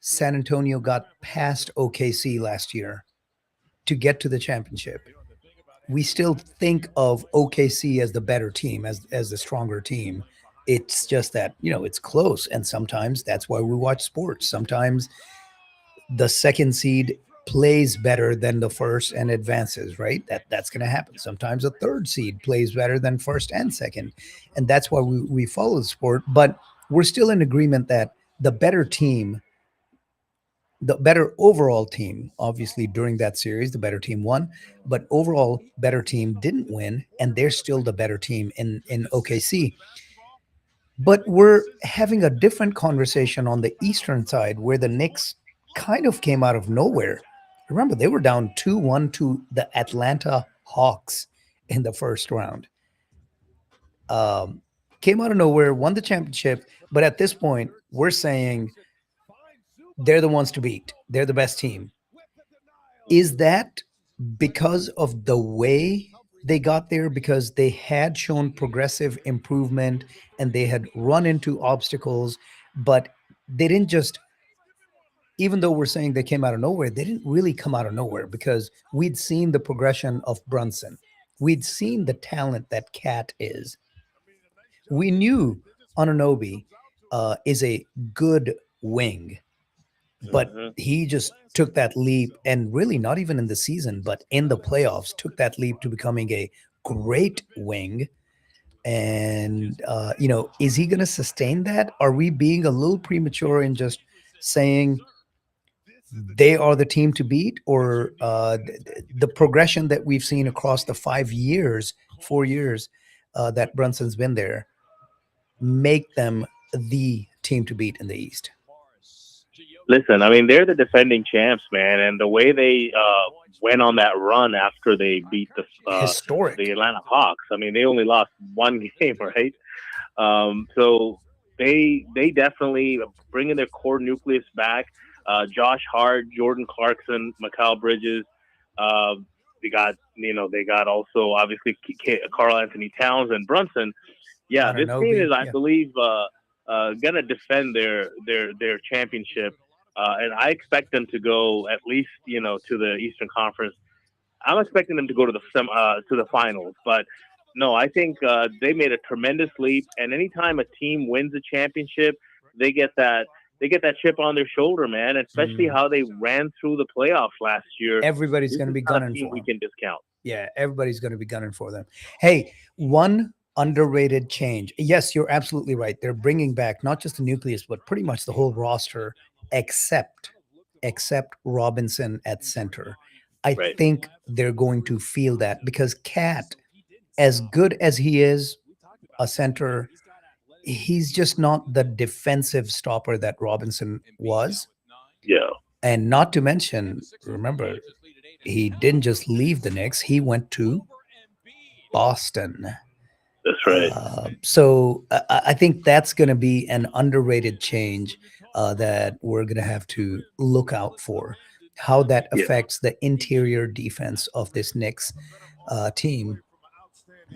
San Antonio got past OKC last year to get to the championship. We still think of OKC as the better team, as the stronger team. It's just that, it's close. And sometimes that's why we watch sports. Sometimes the second seed plays better than the first and advances, right? That's going to happen. Sometimes a third seed plays better than first and second. And that's why we follow the sport. But we're still in agreement that the better team, the better overall team, obviously during that series, the better team won, but overall better team didn't win, and they're still the better team in OKC. But we're having a different conversation on the Eastern side where the Knicks kind of came out of nowhere. Remember, they were down 2-1 to the Atlanta Hawks in the first round. Came out of nowhere, won the championship, but at this point, we're saying they're the ones to beat. They're the best team. Is that because of the way they got there? Because they had shown progressive improvement and they had run into obstacles, but they didn't just, even though we're saying they came out of nowhere, they didn't really come out of nowhere because we'd seen the progression of Brunson. We'd seen the talent that Cat is. We knew Anunoby is a good wing, but he just took that leap, and really not even in the season, but in the playoffs, took that leap to becoming a great wing. And, is he going to sustain that? Are we being a little premature in just saying they are the team to beat, or the progression that we've seen across the 4 years that Brunson's been there make them the team to beat in the East? Listen, I mean, they're the defending champs, man, and the way they went on that run after they beat the Atlanta Hawks. I mean, they only lost one game, right? So they definitely bringing their core nucleus back. Josh Hart, Jordan Clarkson, Mikal Bridges. They got also obviously Karl Anthony Towns and Brunson. Yeah, this team is, I believe, gonna defend their championship. And I expect them to go at least, to the Eastern Conference. I'm expecting them to go to the finals. But no, I think they made a tremendous leap. And anytime a team wins a championship, they get that chip on their shoulder, man. Especially how they ran through the playoffs last year. Everybody's going to be gunning for them. We can discount. Yeah, everybody's going to be gunning for them. Hey, one underrated change. Yes, you're absolutely right. They're bringing back not just the nucleus, but pretty much the whole roster, except Robinson at center. I think they're going to feel that because Cat, as good as he is a center, he's just not the defensive stopper that Robinson was. Yeah. And not to mention, remember, he didn't just leave the Knicks. He went to Boston. That's right. So I think that's going to be an underrated change that we're going to have to look out for, how that affects the interior defense of this Knicks team.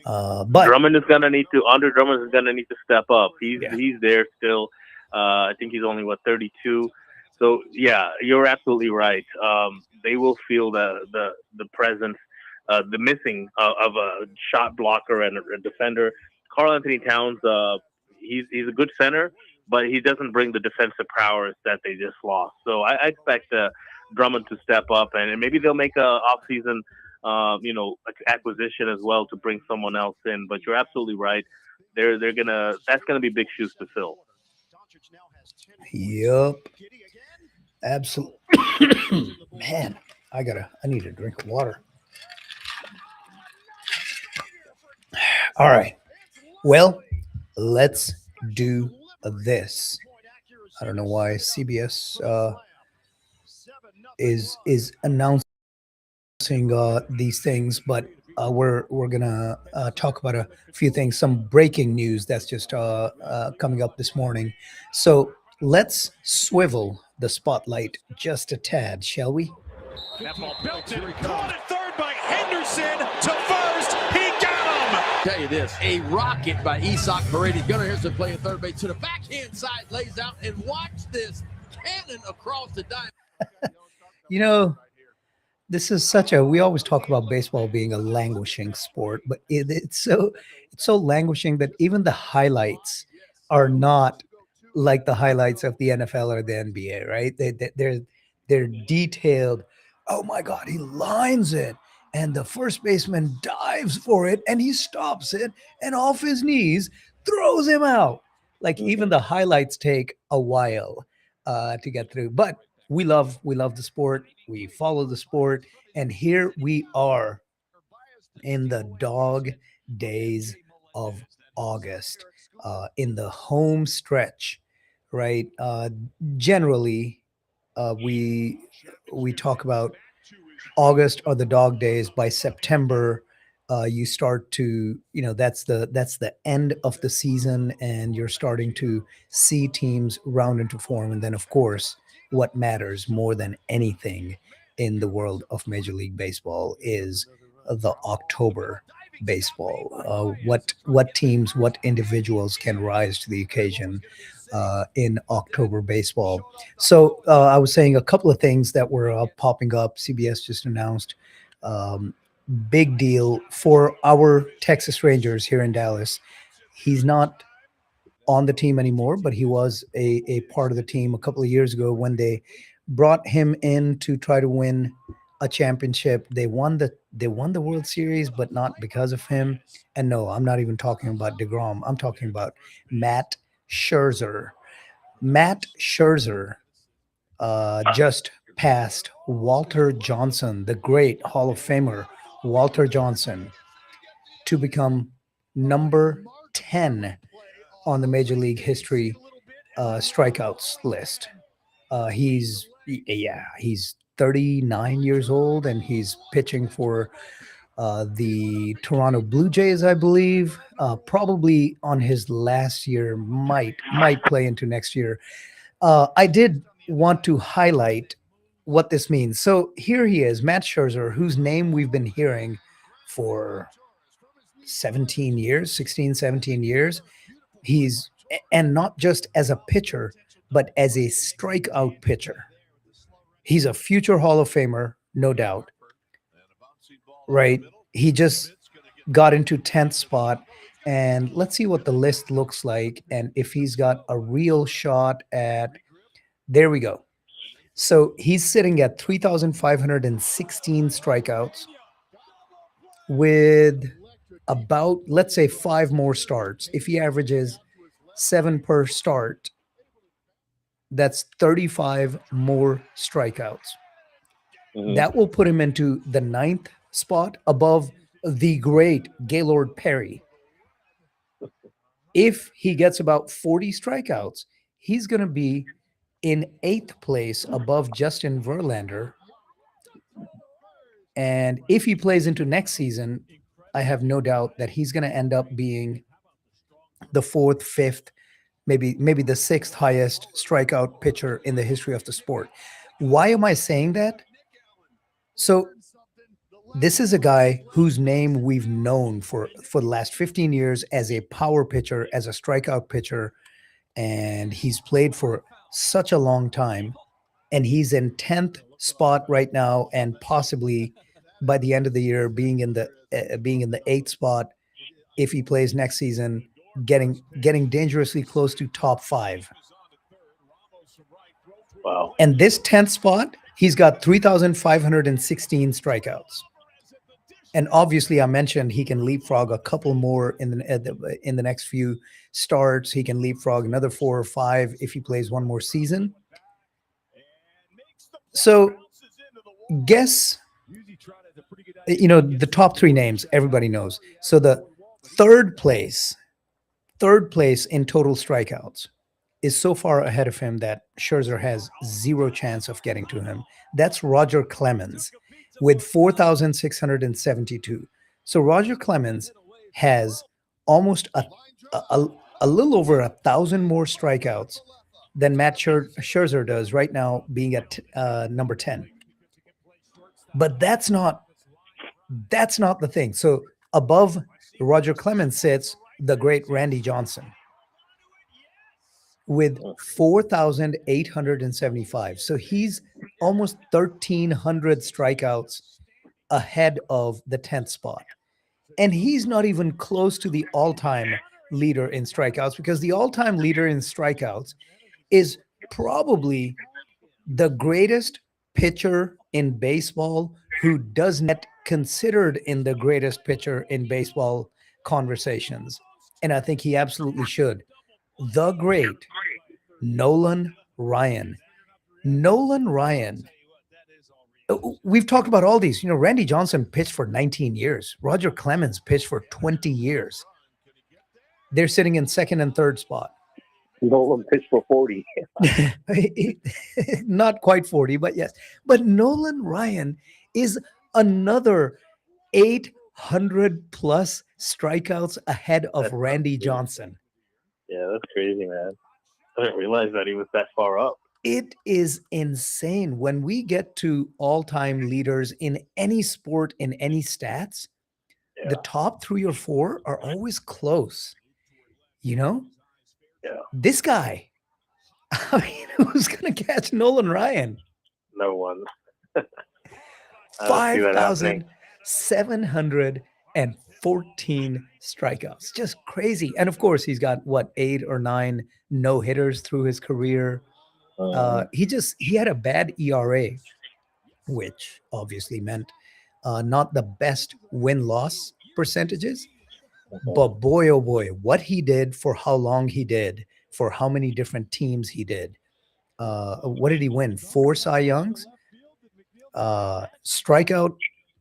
But Drummond is gonna need to. Andre Drummond is gonna need to step up. He's there still. I think he's only 32. So yeah, you're absolutely right. They will feel the presence, the missing of a shot blocker and a defender. Karl Anthony Towns, he's a good center, but he doesn't bring the defensive prowess that they just lost. So I expect Drummond to step up, and maybe they'll make a off-season acquisition as well to bring someone else in. But you're absolutely right. That's gonna be big shoes to fill. Yep. Absolutely. Man, I need a drink of water. All right. Well, let's do this. I don't know why CBS is announcing these things, but we're gonna talk about a few things, some breaking news that's just coming up this morning. So let's swivel the spotlight just a tad, shall we? That ball belted, caught at third by Henderson to first. He got him. Tell you this, a rocket by Isak Paredes. Gunnar Henderson playing third base to the backhand side, lays out, and watch this cannon across the diamond. You know, this is such a we always talk about baseball being a languishing sport, but it's so languishing that even the highlights are not like the highlights of the NFL or the NBA, right? They're detailed. Oh my God, he lines it, and the first baseman dives for it, and he stops it, and off his knees throws him out. Like even the highlights take a while to get through, but we love the sport. We follow the sport, and here we are in the dog days of August, in the home stretch, right? Generally, we talk about August are the dog days. By September, you start to, that's the end of the season, and you're starting to see teams round into form. And then, of course, what matters more than anything in the world of Major League Baseball is the October baseball. What teams, what individuals can rise to the occasion in October baseball. So I was saying a couple of things that were popping up. CBS just announced, um, big deal for our Texas Rangers here in Dallas. He's not on the team anymore, but he was a part of the team a couple of years ago when they brought him in to try to win a championship. They won the World Series, but not because of him. And no, I'm not even talking about DeGrom. I'm talking about Matt Scherzer. Matt Scherzer just passed Walter Johnson, the great Hall of Famer Walter Johnson, to become number 10 on the Major League history strikeouts list. He's 39 years old, and he's pitching for the Toronto Blue Jays, I believe. Probably on his last year, might play into next year. I did want to highlight what this means. So here he is, Matt Scherzer, whose name we've been hearing for 17 years, 16, 17 years. And not just as a pitcher, but as a strikeout pitcher. He's a future Hall of Famer, no doubt, right? He just got into 10th spot. And let's see what the list looks like and if he's got a real shot at. There we go. So he's sitting at 3,516 strikeouts with about, let's say, 5 more starts. If he averages 7 per start, that's 35 more strikeouts. Mhm. That will put him into the 9th spot above the great Gaylord Perry. If he gets about 40 strikeouts, he's going to be in 8th place above Justin Verlander. And if he plays into next season, I have no doubt that he's going to end up being the 4th, 5th, maybe the 6th highest strikeout pitcher in the history of the sport. Why am I saying that? So this is a guy whose name we've known for the last 15 years as a power pitcher, as a strikeout pitcher, and he's played for such a long time, and he's in 10th spot right now, and possibly by the end of the year being in the 8th spot if he plays next season, getting dangerously close to top 5. Wow. And this 10th spot, he's got 3,516 strikeouts. And obviously, I mentioned he can leapfrog a couple more in the next few starts. He can leapfrog another 4 or 5 if he plays one more season. So, guess, the top 3 names everybody knows. So the third place in total strikeouts is so far ahead of him that Scherzer has zero chance of getting to him. That's Roger Clemens with 4,672. So Roger Clemens has almost a little over 1,000 more strikeouts than Matt Scherzer does right now, being at number 10. But that's not the thing. So above Roger Clemens sits the great Randy Johnson. with 4,875. So he's almost 1,300 strikeouts ahead of the 10th spot. And he's not even close to the all-time leader in strikeouts, because the all-time leader in strikeouts is probably the greatest pitcher in baseball who does not considered in the greatest pitcher in baseball conversations. And I think he absolutely should. The great Nolan Ryan. Nolan Ryan. We've talked about all these. Randy Johnson pitched for 19 years. Roger Clemens pitched for 20 years. They're sitting in second and third spot. Nolan pitched for 40. Not quite 40, but yes. But Nolan Ryan is another 800 plus strikeouts ahead of Randy Johnson. Yeah, that's crazy, man. I didn't realize that he was that far up. It is insane. When we get to all-time leaders in any sport, in any stats, the top 3 or 4 are always close. Yeah. This guy, I mean, who's going to catch Nolan Ryan? No one. 5,714 strikeouts. Just crazy. And of course, he's got 8 or 9 no-hitters through his career. He had a bad ERA, which obviously meant not the best win-loss percentages. But boy, oh boy, what he did, for how long he did, for how many different teams he did. What did he win? 4 Cy Youngs? Strikeout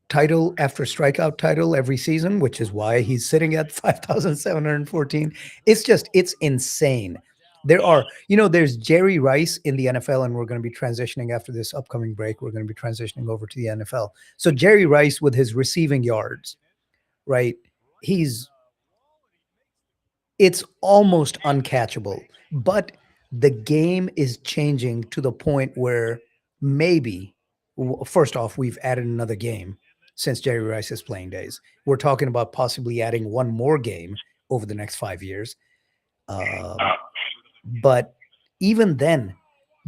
title after strikeout title every season, which is why he's sitting at 5,714. It's insane. There's Jerry Rice in the NFL, and we're going to be transitioning after this upcoming break. We're going to be transitioning over to the NFL. So Jerry Rice with his receiving yards, right? It's almost uncatchable, but the game is changing to the point where maybe, first off, we've added another game since Jerry Rice's playing days. We're talking about possibly adding one more game over the next 5 years. But even then,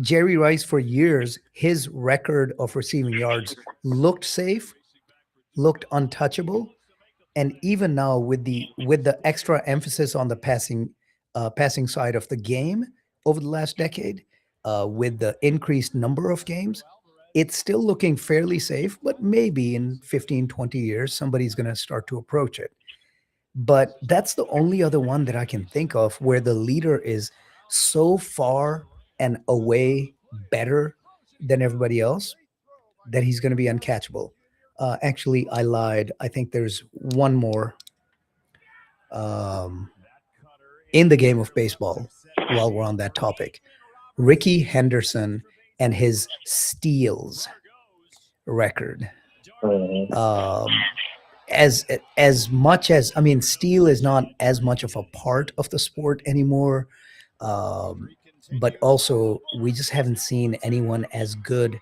Jerry Rice, for years, his record of receiving yards looked safe, looked untouchable. And even now, with the extra emphasis on the passing side of the game over the last decade, with the increased number of games, it's still looking fairly safe. But maybe in 15, 20 years, somebody's going to start to approach it. But that's the only other one that I can think of where the leader is so far and away better than everybody else that he's going to be uncatchable. Actually, I lied. I think there's one more in the game of baseball while we're on that topic. Ricky Henderson and his steals record. As much as, I mean, steal is not as much of a part of the sport anymore. But also, we just haven't seen anyone as good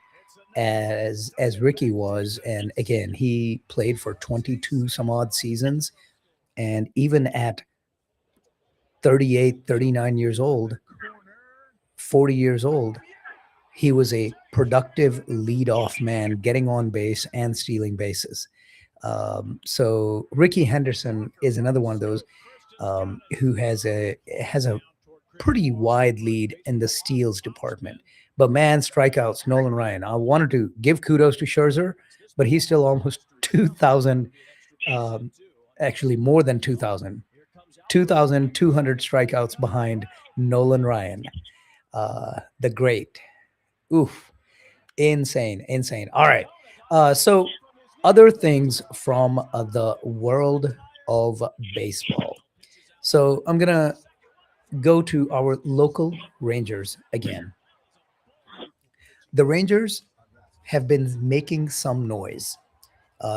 as Ricky was. And again, he played for 22 some odd seasons, and even at 38, 39 years old, 40 years old, he was a productive leadoff man, getting on base and stealing bases. So Ricky Henderson is another one of those who has a pretty wide lead in the steals department. But man, strikeouts, Nolan Ryan. I wanted to give kudos to Scherzer, but he's still almost 2,000, actually more than 2,000, 2,200 strikeouts behind Nolan Ryan, the great. Oof, insane. All right. So other things from the world of baseball. So I'm going to go to our local Rangers again. The Rangers have been making some noise.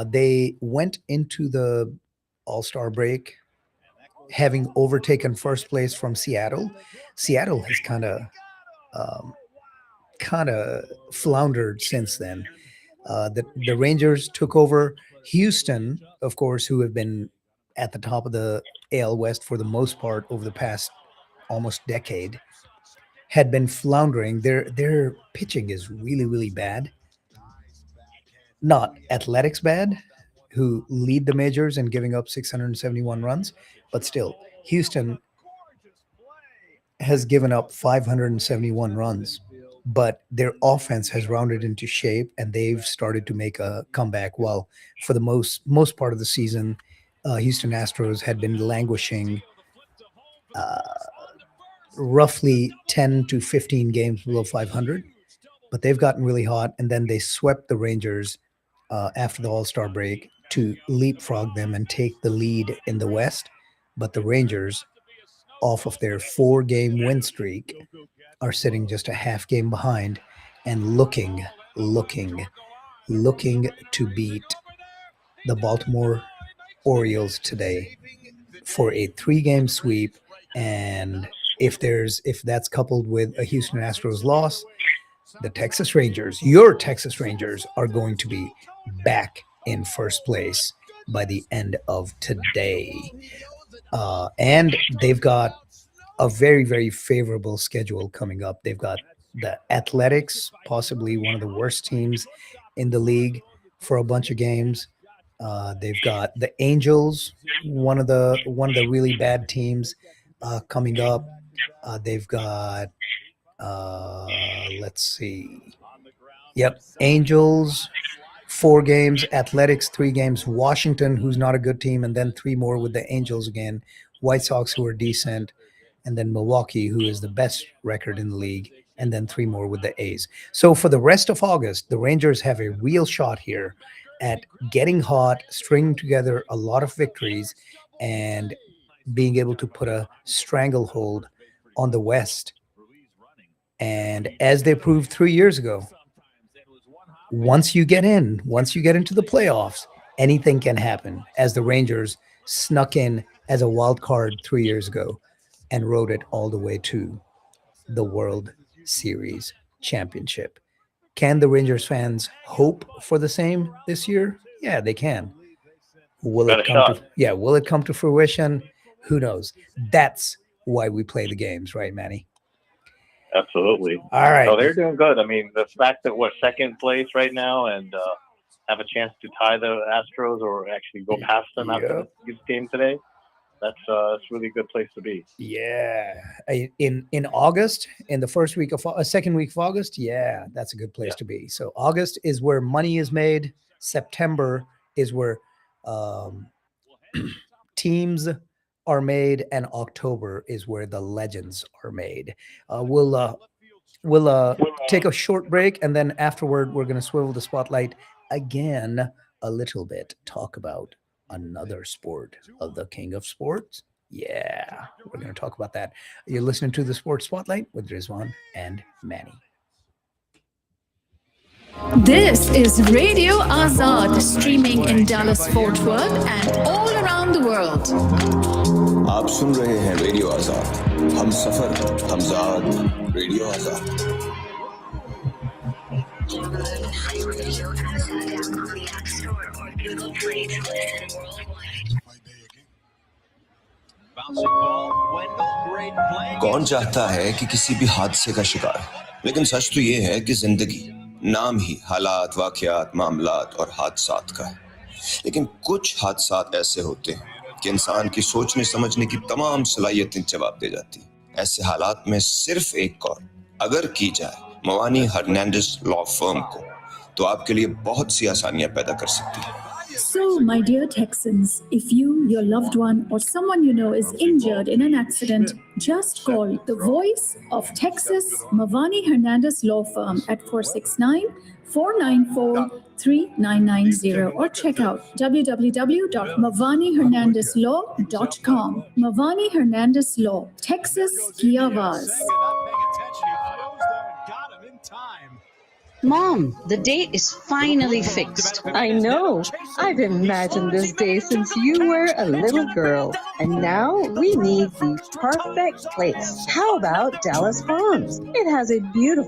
They went into the All-Star break having overtaken first place from Seattle. Seattle has kind of floundered since then. The Rangers took over. Houston, of course, who have been at the top of the AL West for the most part over the past almost decade, had been floundering. Their pitching is really, really bad. Not Athletics bad, who lead the majors in giving up 671 runs, but still, Houston has given up 571 runs, but their offense has rounded into shape and they've started to make a comeback. While for the most part of the season, Houston Astros had been languishing roughly 10 to 15 games below 500, but they've gotten really hot, and then they swept the Rangers after the All-Star break to leapfrog them and take the lead in the West. But the Rangers, off of their 4-game win streak, are sitting just a half game behind and looking to beat the Baltimore Orioles today for a 3-game sweep. And if that's coupled with a Houston Astros loss, the Texas Rangers, your Texas Rangers, are going to be back in first place by the end of today. And they've got a very, very favorable schedule coming up. They've got the Athletics, possibly one of the worst teams in the league, for a bunch of games. They've got the Angels, one of the really bad teams, coming up. They've got let's see. Yep, Angels 4 games, Athletics 3 games, Washington, who's not a good team, and then 3 more with the Angels again, White Sox, who are decent, and then Milwaukee, who is the best record in the league, and then 3 more with the A's. So for the rest of August, the Rangers have a real shot here at getting hot, stringing together a lot of victories, and being able to put a stranglehold on the West. And as they proved 3 years ago, once you get into the playoffs, anything can happen, as the Rangers snuck in as a wild card 3 years ago and rode it all the way to the World Series championship. Can the Rangers fans hope for the same this year? Yeah, they can. Will it come to fruition? Who knows? That's why we play the games, right, Manny? Absolutely. All right. So they're doing good. I mean, the fact that we're second place right now and have a chance to tie the Astros or actually go past them after this game today, that's really a good place to be. Yeah. In August, in the second week of August, yeah, that's a good place to be. So August is where money is made. September is where teams are made, and October is where the legends are made. We'll take a short break, and then afterward, we're going to swivel the spotlight again a little bit, talk about another sport of the king of sports. Yeah, we're going to talk about that. You're listening to the Sports Spotlight with Rizwan and Manny. This is Radio Azad, streaming in Dallas-Fort Worth and all around the world. आप सुन रहे हैं radio आजाद, हम सफर Hamzad, radio आजाद। कौन चाहता है कि किसी भी हादसे का शिकार, लेकिन सच तो ये है कि जिंदगी नाम ही हालात, वाकयात, मामलात और हादसात का है। लेकिन कुछ हादसात ऐसे होते हैं कि इंसान की सोचने समझने की तमाम सलाहियतें जवाब दे जाती हैं। ऐसे हालात में सिर्फ एक कॉल अगर की जाए मवानी हर्नांडिस लॉ फर्म को, तो आपके लिए बहुत सी आसानियां पैदा कर सकती है। So, my dear Texans, if you, your loved one, or someone you know is injured in an accident, just call the voice of Texas, Mavani Hernandez Law Firm at 469-494-3990 or check out www.mavanihernandezlaw.com. Mavani Hernandez Law, Texas की आवाज। Mom, the date is finally fixed. I know. I've imagined this day since you were a little girl. And now we need the perfect place. How about Dallas Farms? It has a beautiful